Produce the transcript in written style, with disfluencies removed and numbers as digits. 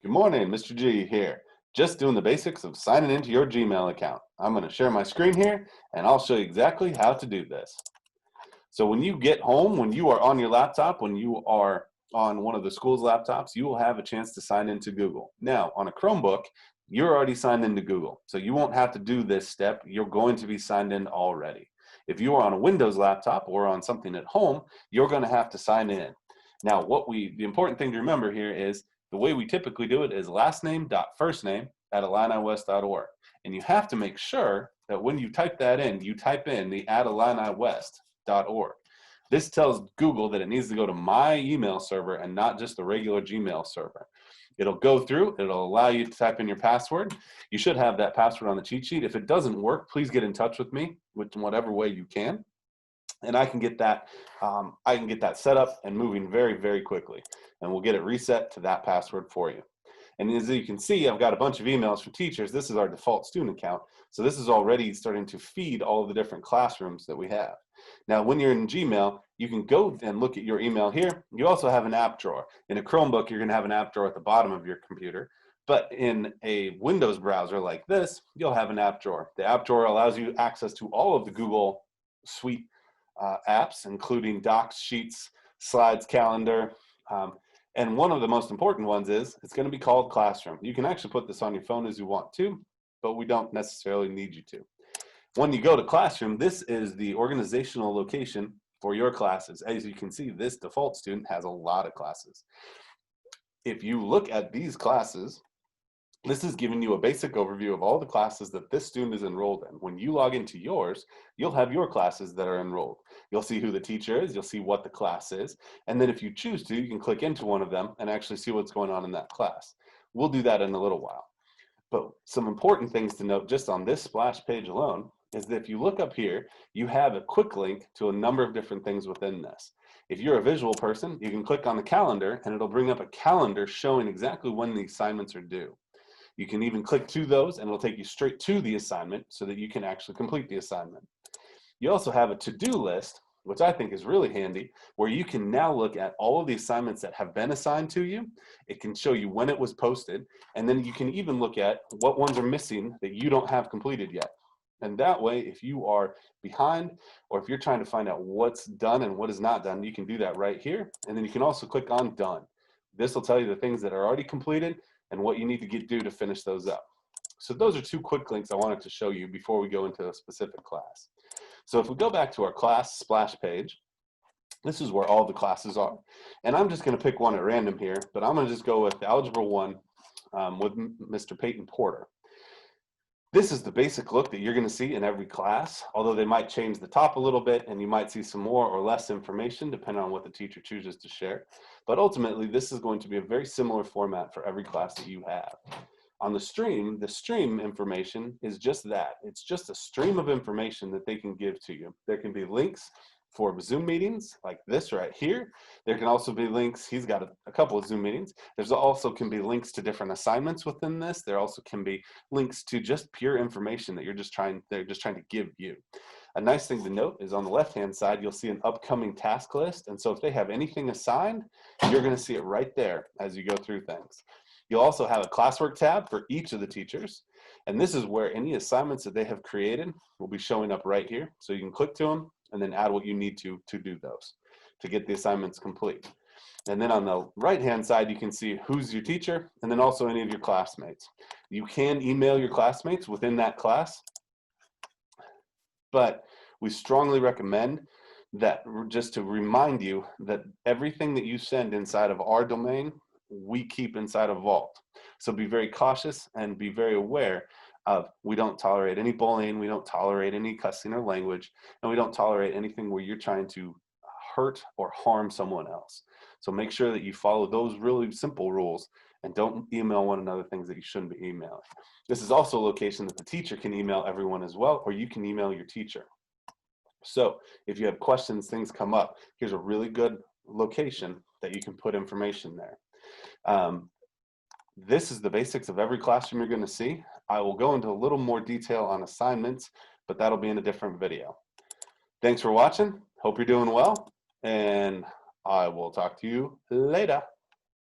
Good morning, Mr. G here. Just doing the basics of signing into your Gmail account. I'm going to share my screen here and I'll show you exactly how to do this. So when you get home, when you are on your laptop, when you are on one of the school's laptops, you will have a chance to sign into Google. Now, on a Chromebook, you're already signed into Google, so you won't have to do this step. You're going to be signed in already. If you are on a Windows laptop or on something at home, you're going to have to sign in. Now, the important thing to remember here is the way we typically do it is last name dot first name at IlliniWest.org. And you have to make sure that when you type that in, you type in the @IlliniWest.org. This tells Google that it needs to go to my email server and not just the regular Gmail server. It'll go through, it'll allow you to type in your password. You should have that password on the cheat sheet. If it doesn't work, please get in touch with me in whatever way you can. And I can get that set up and moving very, very quickly. And we'll get it reset to that password for you. And as you can see, I've got a bunch of emails from teachers. This is our default student account. So this is already starting to feed all of the different classrooms that we have. Now, when you're in Gmail, you can go and look at your email here. You also have an app drawer. In a Chromebook, you're going to have an app drawer at the bottom of your computer. But in a Windows browser like this, you'll have an app drawer. The app drawer allows you access to all of the Google Suite apps, including Docs, Sheets, Slides, Calendar. And one of the most important ones is it's going to be called Classroom. You can actually put this on your phone as you want to, but we don't necessarily need you to. When you go to Classroom, this is the organizational location for your classes. As you can see, this default student has a lot of classes. If you look at these classes, this is giving you a basic overview of all the classes that this student is enrolled in. When you log into yours, you'll have your classes that are enrolled. You'll see who the teacher is, you'll see what the class is, and then if you choose to, you can click into one of them and actually see what's going on in that class. We'll do that in a little while. But some important things to note just on this splash page alone is that if you look up here, you have a quick link to a number of different things within this. If you're a visual person, you can click on the calendar and it'll bring up a calendar showing exactly when the assignments are due. You can even click to those and it'll take you straight to the assignment so that you can actually complete the assignment. You also have a to-do list, which I think is really handy, where you can now look at all of the assignments that have been assigned to you. It can show you when it was posted, and then you can even look at what ones are missing that you don't have completed yet. And that way, if you are behind, or if you're trying to find out what's done and what is not done, you can do that right here. And then you can also click on Done. This will tell you the things that are already completed and what you need to do to finish those up. So those are two quick links I wanted to show you before we go into a specific class. So if we go back to our class splash page, this is where all the classes are. And I'm just going to pick one at random here, but I'm going to just go with Algebra 1 with Mr. Peyton Porter. This is the basic look that you're going to see in every class, although they might change the top a little bit and you might see some more or less information depending on what the teacher chooses to share. But ultimately, this is going to be a very similar format for every class that you have. On the stream information is just that. It's just a stream of information that they can give to you. There can be links for Zoom meetings like this right here. There can also be links, he's got a couple of Zoom meetings. There's also can be links to different assignments within this. There also can be links to just pure information that they're just trying to give you. A nice thing to note is on the left-hand side, you'll see an upcoming task list. And so if they have anything assigned, you're gonna see it right there as you go through things. You'll also have a classwork tab for each of the teachers. And this is where any assignments that they have created will be showing up right here. So you can click to them and then add what you need to do those, to get the assignments complete. And then on the right-hand side, you can see who's your teacher and then also any of your classmates. You can email your classmates within that class, but we strongly recommend that just to remind you that everything that you send inside of our domain, we keep inside of Vault. So be very cautious and be very aware of, we don't tolerate any bullying, we don't tolerate any cussing or language, and we don't tolerate anything where you're trying to hurt or harm someone else. So make sure that you follow those really simple rules and don't email one another things that you shouldn't be emailing. This is also a location that the teacher can email everyone as well, or you can email your teacher. So if you have questions, things come up, here's a really good location that you can put information there. This is the basics of every classroom you're going to see. I will go into a little more detail on assignments, but that'll be in a different video. Thanks for watching. Hope you're doing well, and I will talk to you later.